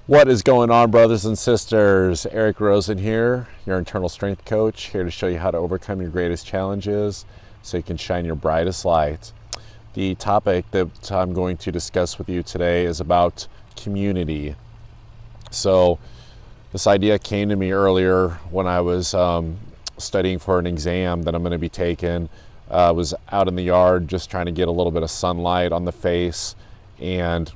What is going on, brothers and sisters? Eric Rosen here, your internal strength coach, here to show you how to overcome your greatest challenges so you can shine your brightest light. The topic that I'm going to discuss with you today is about community. So, this idea came to me earlier when I was studying for an exam that I'm going to be taking. I was out in the yard just trying to get a little bit of sunlight on the face, and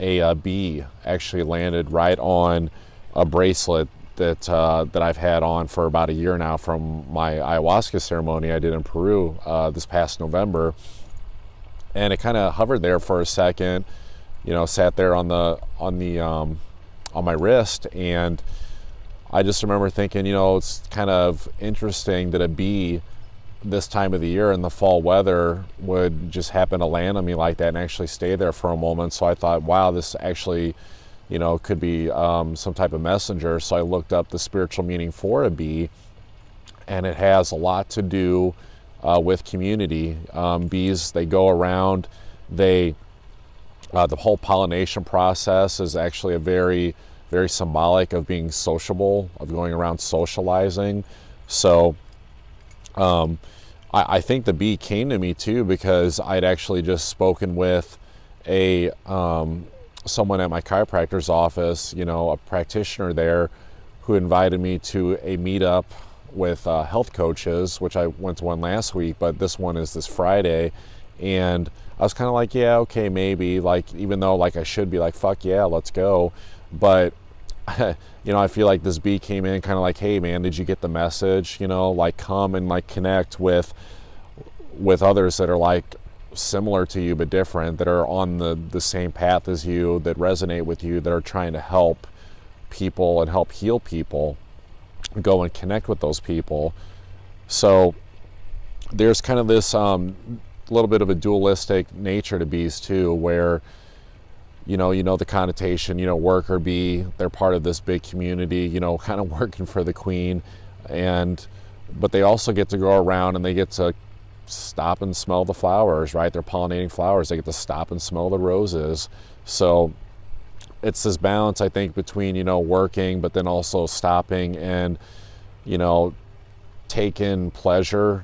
a bee actually landed right on a bracelet that I've had on for about a year now from my ayahuasca ceremony I did in Peru this past November. And it kind of hovered there for a second, sat there on my wrist, and I just remember thinking, it's kind of interesting that a bee this time of the year in the fall weather would just happen to land on me like that and actually stay there for a moment. So I thought, wow, this actually, could be some type of messenger. So I looked up the spiritual meaning for a bee, and it has a lot to do with community. Bees, they go around, the whole pollination process is actually a very, very symbolic of being sociable, of going around socializing. So I think the bee came to me too because I'd actually just spoken with someone at my chiropractor's office, a practitioner there, who invited me to a meetup with health coaches, which I went to one last week, but this one is this Friday. And I was kind of like, yeah, okay, maybe, like, even though like I should be like, fuck yeah, let's go. But I feel like this bee came in kind of like, hey man, did you get the message? Like, come and like connect with others that are like similar to you but different, that are on the same path as you, that resonate with you, that are trying to help people and help heal people. Go and connect with those people. So there's kind of this little bit of a dualistic nature to bees too, where the connotation, worker bee, they're part of this big community, kind of working for the queen, but they also get to go around and they get to stop and smell the flowers, right? They're pollinating flowers. They get to stop and smell the roses. So it's this balance, I think, between, working, but then also stopping and, taking pleasure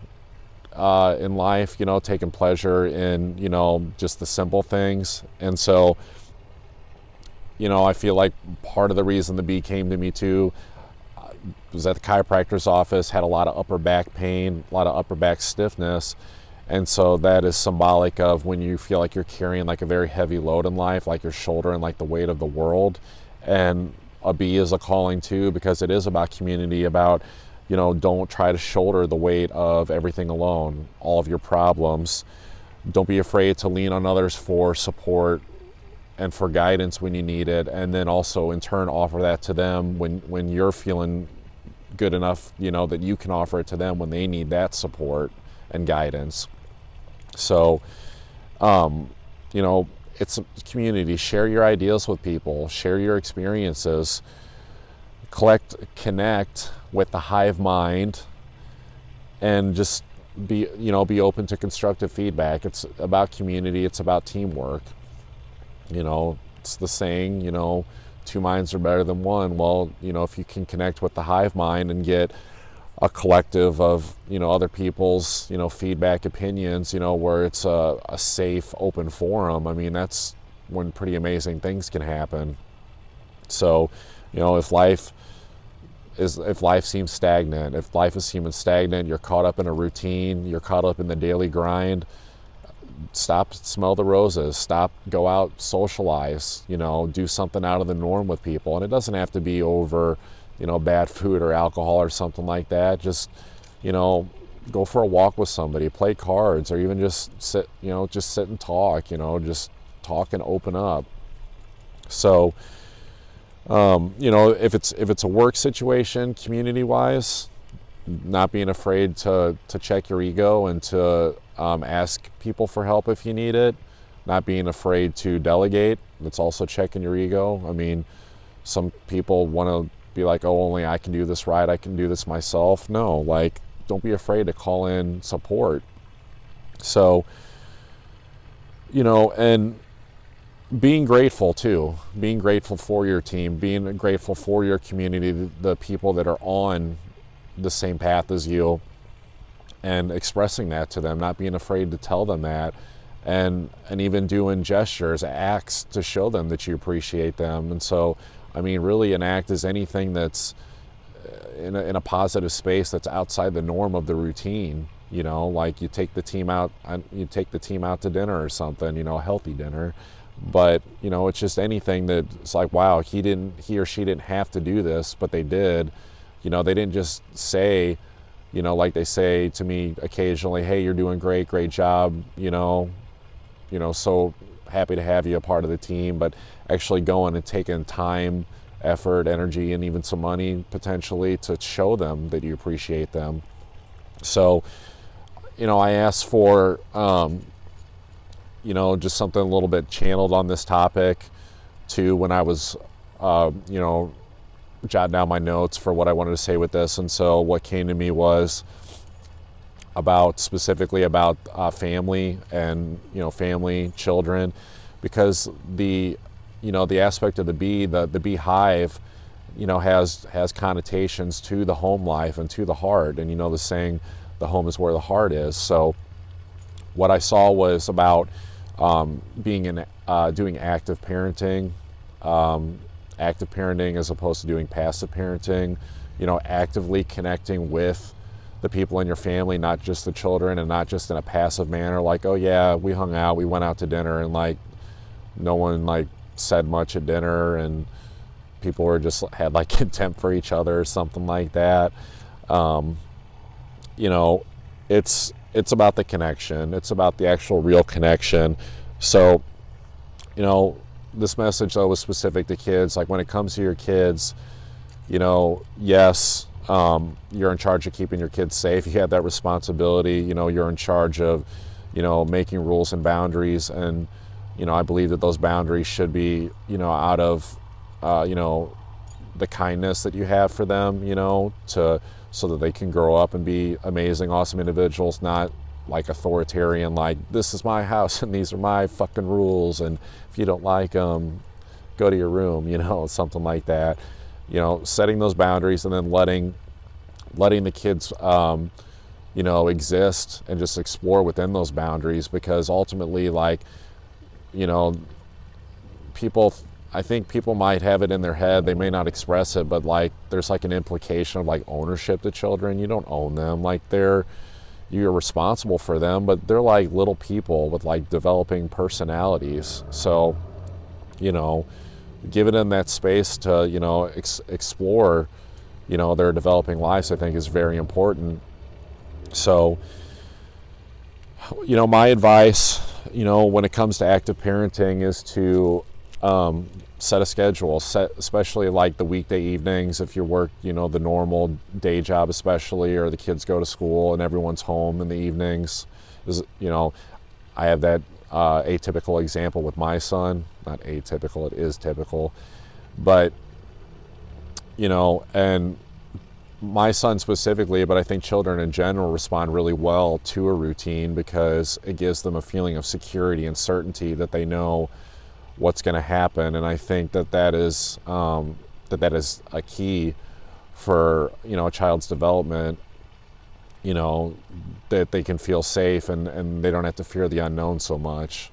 in life, taking pleasure in, just the simple things. And so, I feel like part of the reason the bee came to me too was at the chiropractor's office, had a lot of upper back pain, a lot of upper back stiffness. And so that is symbolic of when you feel like you're carrying like a very heavy load in life, like your shoulder and like the weight of the world. And a bee is a calling too, because it is about community, about, don't try to shoulder the weight of everything alone, all of your problems. Don't be afraid to lean on others for support and for guidance when you need it, and then also in turn offer that to them when you're feeling good enough, that you can offer it to them when they need that support and guidance. So it's a community. Share your ideas with people, share your experiences, connect with the hive mind, and just be open to constructive feedback. It's about community, it's about teamwork. It's the saying, two minds are better than one. Well, if you can connect with the hive mind and get a collective of, other people's, feedback, opinions, where it's a safe, open forum, I mean, that's when pretty amazing things can happen. So, if life seems stagnant, if life is seeming stagnant, you're caught up in a routine, you're caught up in the daily grind, stop, smell the roses, go out, socialize, do something out of the norm with people. And it doesn't have to be over, bad food or alcohol or something like that. Just, go for a walk with somebody, play cards, or even just sit and talk, just talk and open up. So, if it's a work situation, community wise, not being afraid to check your ego and to ask people for help if you need it, not being afraid to delegate. That's also checking your ego. I mean, some people want to be like, oh, only I can do this right, I can do this myself. No, like, don't be afraid to call in support. So, and being grateful too, being grateful for your team, being grateful for your community, the people that are on the same path as you, and expressing that to them, not being afraid to tell them that, and even doing gestures, acts to show them that you appreciate them. And so, I mean, really an act is anything that's in a positive space that's outside the norm of the routine. You know, like you take the team out to dinner or something, you know, a healthy dinner. But, you know, it's just anything that it's like, wow, he or she didn't have to do this, but they did. You know, they didn't just say, you know, like they say to me occasionally, hey, you're doing great job, you know, so happy to have you a part of the team, but actually going and taking time, effort, energy, and even some money potentially to show them that you appreciate them. So, you know, I asked for, you know, just something a little bit channeled on this topic to when I was, you know, jotting down my notes for what I wanted to say with this. And so what came to me was specifically about family and, you know, family, children, because the aspect of the bee, the beehive, you know, has connotations to the home life and to the heart. And, you know, the saying, the home is where the heart is. So what I saw was about doing active parenting, as opposed to doing passive parenting, you know, actively connecting with the people in your family, not just the children, and not just in a passive manner, like, oh yeah, we hung out, we went out to dinner, and like no one like said much at dinner, and people were just had like contempt for each other or something like that. You know, it's about the connection. It's about the actual real connection. So, you know, this message though was specific to kids. Like when it comes to your kids, you know, yes, you're in charge of keeping your kids safe. You have that responsibility. You know, you're in charge of, you know, making rules and boundaries. And, you know, I believe that those boundaries should be, you know, out of, you know, the kindness that you have for them, you know, so that they can grow up and be amazing, awesome individuals, not like authoritarian, like this is my house and these are my fucking rules, and if you don't like them, go to your room, you know, something like that. You know, setting those boundaries and then letting the kids, you know, exist and just explore within those boundaries, because ultimately, like, you know, I think people might have it in their head, they may not express it, but like there's like an implication of like ownership to children. You don't own them, like you're responsible for them, but they're like little people with like developing personalities. So, you know, giving them that space to, you know, explore, you know, their developing lives, I think is very important. So, you know, my advice, you know, when it comes to active parenting is to set a schedule, especially like the weekday evenings, if you work, you know, the normal day job especially, or the kids go to school and everyone's home in the evenings. You know, I have that atypical example with my son. Not atypical, it is typical. But, you know, and my son specifically, but I think children in general respond really well to a routine because it gives them a feeling of security and certainty that they know what's going to happen. And I think that is a key for, you know, a child's development, you know, that they can feel safe and they don't have to fear the unknown so much.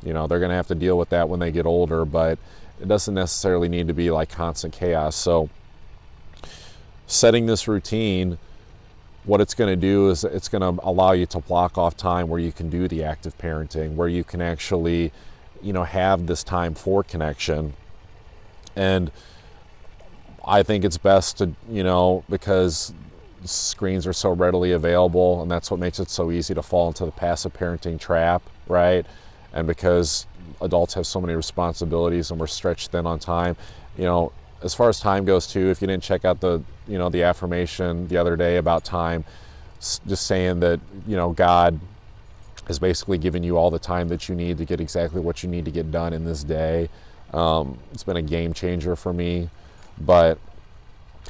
You know, they're going to have to deal with that when they get older, but it doesn't necessarily need to be like constant chaos. So setting this routine, what it's going to do is it's going to allow you to block off time where you can do the active parenting, where you can actually, you know, have this time for connection. And I think it's best to, you know, because screens are so readily available, and that's what makes it so easy to fall into the passive parenting trap, right? And because adults have so many responsibilities and we're stretched thin on time, you know, as far as time goes too, if you didn't check out the, you know, the affirmation the other day about time, just saying that, you know, God is basically giving you all the time that you need to get exactly what you need to get done in this day. It's been a game changer for me, but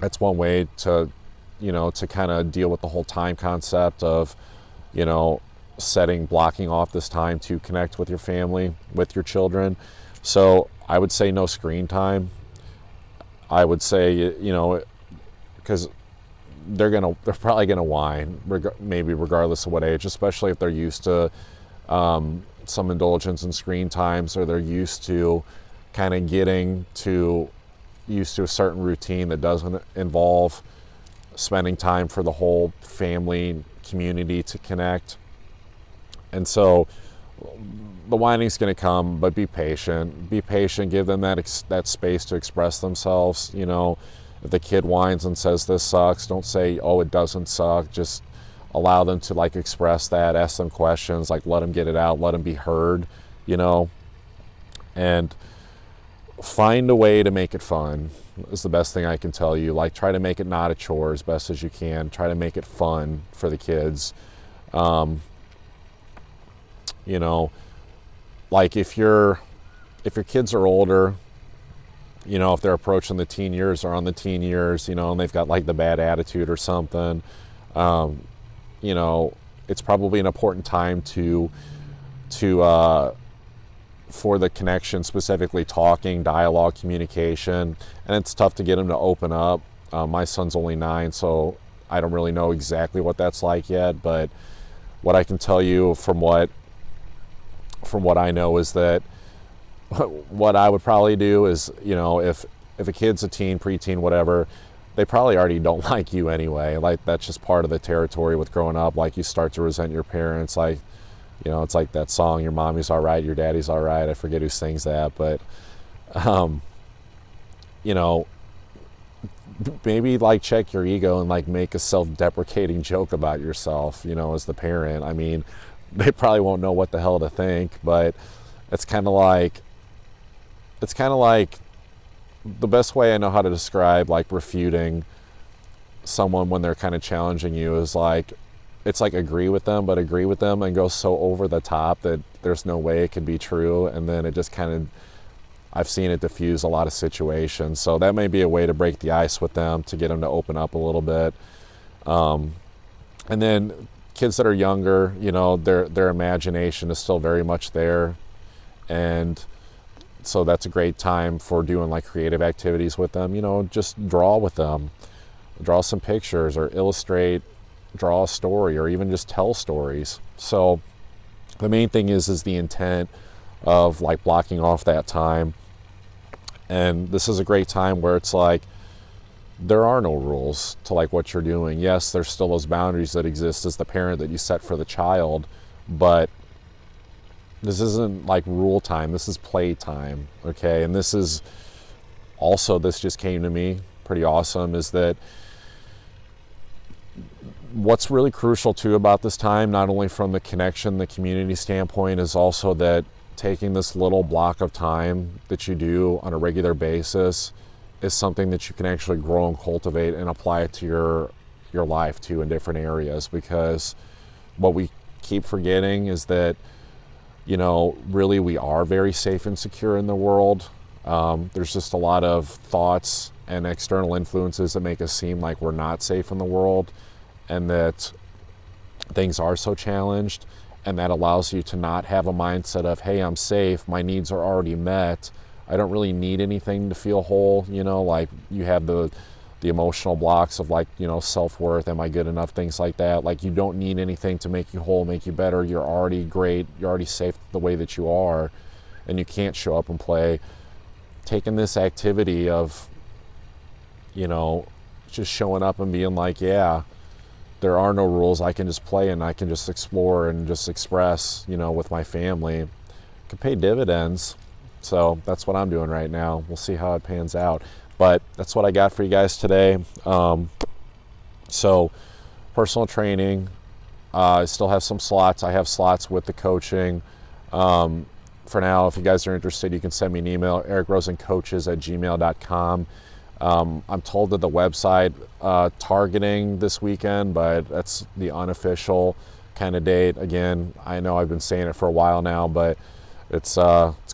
that's one way to, you know, to kind of deal with the whole time concept of, you know, blocking off this time to connect with your family, with your children. So I would say no screen time. I would say, because they're probably gonna whine, maybe regardless of what age, especially if they're used to some indulgence in screen times, or they're used to kind of used to a certain routine that doesn't involve spending time for the whole family community to connect. And so the whining's going to come, but be patient. Be patient. Give them that space to express themselves. If the kid whines and says this sucks, don't say, oh, it doesn't suck. Just allow them to express that. Ask them questions. Let them get it out. Let them be heard. And find a way to make it fun is the best thing I can tell you. Try to make it not a chore as best as you can. Try to make it fun for the kids. If your kids are older, if they're approaching the teen years or on the teen years, and they've got the bad attitude or something, it's probably an important time for the connection, specifically talking, dialogue, communication. And it's tough to get them to open up. My son's only 9, so I don't really know exactly what that's like yet, but what I can tell you from what I know is that what I would probably do is, if a kid's a teen, preteen, whatever, they probably already don't like you anyway. That's just part of the territory with growing up. You start to resent your parents. It's like that song, your mommy's all right, your daddy's all right. I forget who sings that, but, maybe check your ego and make a self-deprecating joke about yourself, as the parent. I mean, they probably won't know what the hell to think, but it's kind of like the best way I know how to describe refuting someone when they're kind of challenging you is it's agree with them, but agree with them and go so over the top that there's no way it can be true. And then it just I've seen it diffuse a lot of situations. So that may be a way to break the ice with them, to get them to open up a little bit. And then kids that are younger, their imagination is still very much there. And so that's a great time for doing creative activities with them. Just draw with them, draw some pictures or illustrate, draw a story, or even just tell stories. So the main thing is the intent of blocking off that time. And this is a great time where it's there are no rules to what you're doing. Yes, there's still those boundaries that exist as the parent that you set for the child, but this isn't rule time. This is play time. Okay. And this just came to me pretty awesome, is that what's really crucial too about this time, not only from the connection, the community standpoint, is also that taking this little block of time that you do on a regular basis is something that you can actually grow and cultivate and apply it to your life too in different areas. Because what we keep forgetting is that, really we are very safe and secure in the world. There's just a lot of thoughts and external influences that make us seem like we're not safe in the world, and that things are so challenged. And that allows you to not have a mindset of, hey, I'm safe, my needs are already met, I don't really need anything to feel whole. You have the emotional blocks of self-worth, am I good enough, things like that. You don't need anything to make you whole, make you better. You're already great, you're already safe the way that you are, and you can't show up and play. Taking this activity of, just showing up and being yeah, there are no rules, I can just play and I can just explore and just express, with my family, can pay dividends. So that's what I'm doing right now. We'll see how it pans out. But that's what I got for you guys today. So personal training, I still have some slots. I have slots with the coaching. For now, if you guys are interested, you can send me an email, ericrosencoaches@gmail.com. I'm told that the website targeting this weekend, but that's the unofficial kind of date. Again, I know I've been saying it for a while now, but it's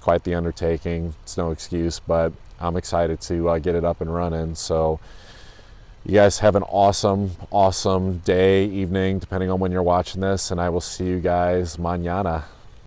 quite the undertaking. It's no excuse, but I'm excited to get it up and running. So you guys have an awesome day, evening, depending on when you're watching this, and I will see you guys mañana.